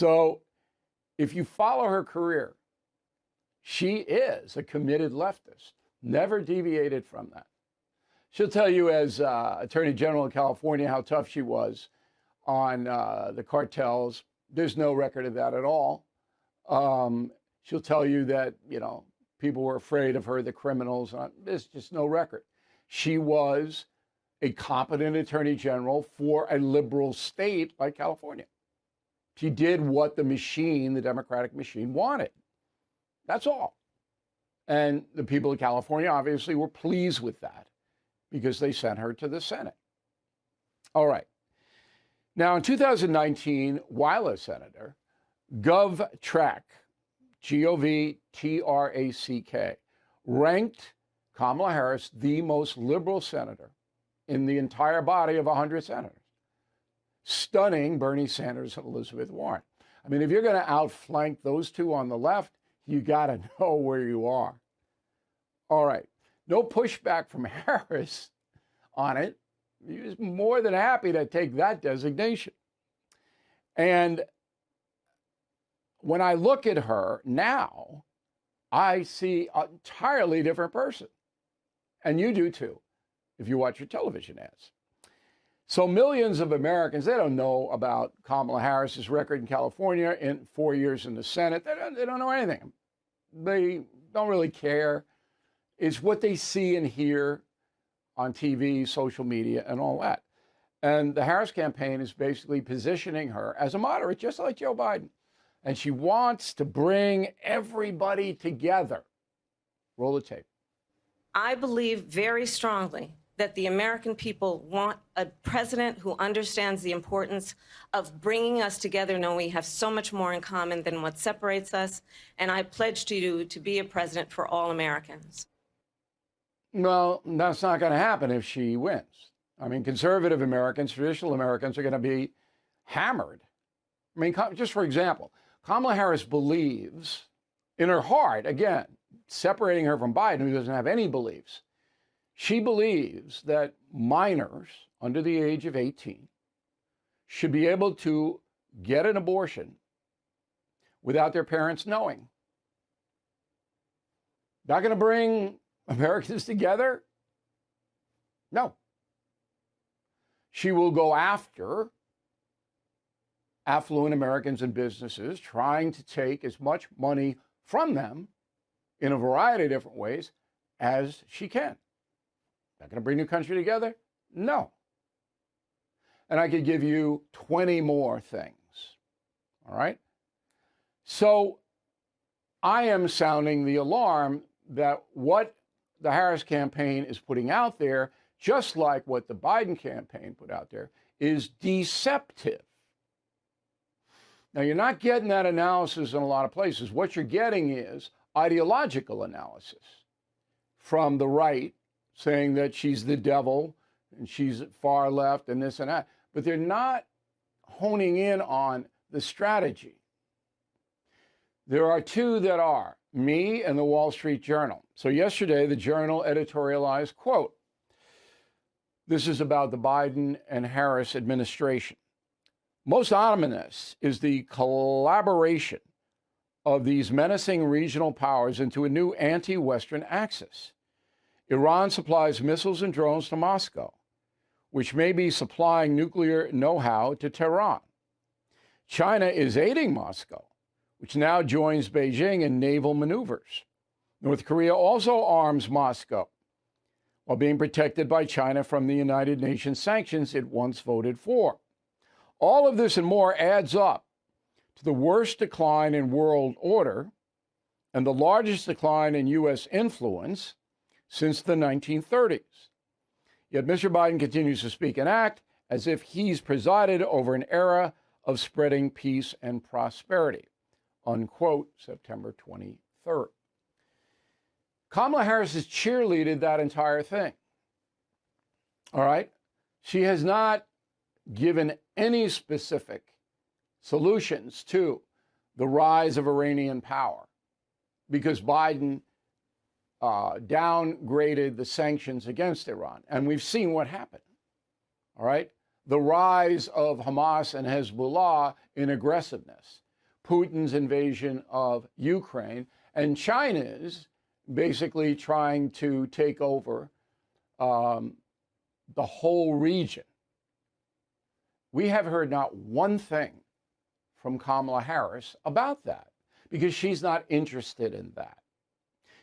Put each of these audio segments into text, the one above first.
So if you follow her career, she is a committed leftist, never deviated from that. She'll tell you as Attorney General of California how tough she was on the cartels. There's no record of that at all. She'll tell you that, people were afraid of her, the criminals. There's just no record. She was a competent attorney general for a liberal state like California. She did what the machine, the Democratic machine, wanted. That's all. And the people of California obviously were pleased with that because they sent her to the Senate. All right. Now, in 2019, while a senator, GovTrack, GovTrack, ranked Kamala Harris the most liberal senator in the entire body of 100 senators, stunning Bernie Sanders and Elizabeth Warren. I mean, if you're going to outflank those two on the left, you got to know where you are. All right. No pushback from Harris on it. He was more than happy to take that designation. And when I look at her now, I see an entirely different person. And you do too, if you watch your television ads. So millions of Americans, they don't know about Kamala Harris's record in California in 4 years in the Senate. They don't know anything. They don't really care. It's what they see and hear on TV, social media, and all that. And the Harris campaign is basically positioning her as a moderate, just like Joe Biden. And she wants to bring everybody together. Roll the tape. I believe very strongly that the American people want a president who understands the importance of bringing us together, knowing we have so much more in common than what separates us. And I pledge to you to be a president for all Americans. Well, that's not going to happen if she wins. I mean, conservative Americans, traditional Americans are going to be hammered. I mean, just for example, Kamala Harris believes in her heart, again, separating her from Biden, who doesn't have any beliefs, she believes that minors under the age of 18 should be able to get an abortion without their parents knowing. Not going to bring Americans together? No. She will go after affluent Americans and businesses, trying to take as much money from them in a variety of different ways as she can. Not going to bring the country together? No. And I could give you 20 more things. All right? So I am sounding the alarm that what the Harris campaign is putting out there, just like what the Biden campaign put out there, is deceptive. Now, you're not getting that analysis in a lot of places. What you're getting is ideological analysis from the right, saying that she's the devil and she's far left and this and that. But they're not honing in on the strategy. There are two that are, me and the Wall Street Journal. So yesterday, the Journal editorialized, quote, this is about the Biden and Harris administration. Most ominous is the collaboration of these menacing regional powers into a new anti-Western axis. Iran supplies missiles and drones to Moscow, which may be supplying nuclear know-how to Tehran. China is aiding Moscow, which now joins Beijing in naval maneuvers. North Korea also arms Moscow, while being protected by China from the United Nations sanctions it once voted for. All of this and more adds up to the worst decline in world order and the largest decline in U.S. influence since the 1930s. Yet Mr. Biden continues to speak and act as if he's presided over an era of spreading peace and prosperity. Unquote, September 23rd. Kamala Harris has cheerleaded that entire thing. All right? She has not given any specific solutions to the rise of Iranian power because Biden downgraded the sanctions against Iran. And we've seen what happened. All right? The rise of Hamas and Hezbollah in aggressiveness. Putin's invasion of Ukraine, and China's basically trying to take over the whole region. We have heard not one thing from Kamala Harris about that because she's not interested in that.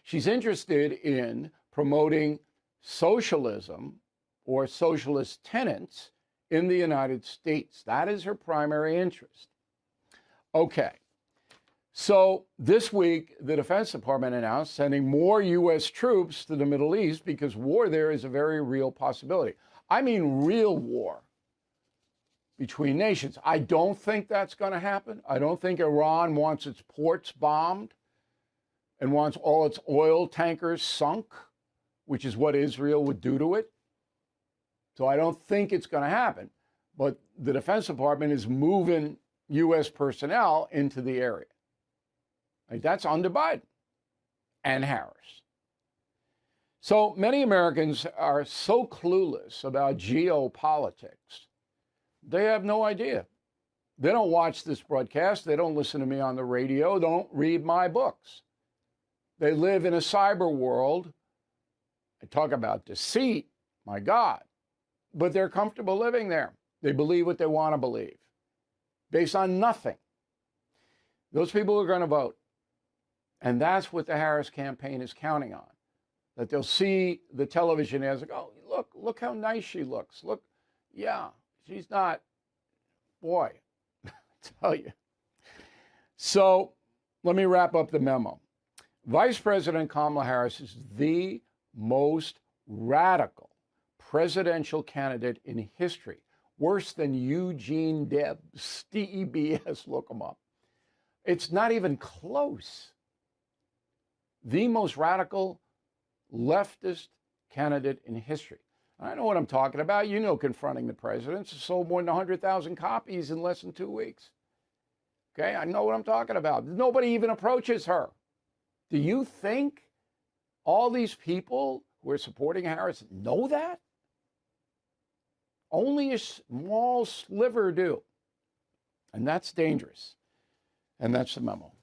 She's interested in promoting socialism or socialist tenets in the United States. That is her primary interest. Okay. So this week, the Defense Department announced sending more U.S. troops to the Middle East because war there is a very real possibility. I mean, real war between nations. I don't think that's going to happen. I don't think Iran wants its ports bombed and wants all its oil tankers sunk, which is what Israel would do to it. So I don't think it's going to happen. But the Defense Department is moving U.S. personnel into the area. Like, that's under Biden and Harris. So many Americans are so clueless about geopolitics, they have no idea. They don't watch this broadcast. They don't listen to me on the radio. Don't read my books. They live in a cyber world. I talk about deceit, my God, but they're comfortable living there. They believe what they want to believe based on nothing. Those people are going to vote. And that's what the Harris campaign is counting on, that they'll see the television ads like, oh, look how nice she looks. Look, yeah, she's not, boy, I tell you. So let me wrap up the memo. Vice President Kamala Harris is the most radical presidential candidate in history, worse than Eugene Debs, DEBS, look him up. It's not even close. The most radical leftist candidate in history. I know what I'm talking about. You know, Confronting the President sold more than 100,000 copies in less than 2 weeks. Okay, I know what I'm talking about. Nobody even approaches her. Do you think all these people who are supporting Harris know that? Only a small sliver do. And that's dangerous. And that's the memo.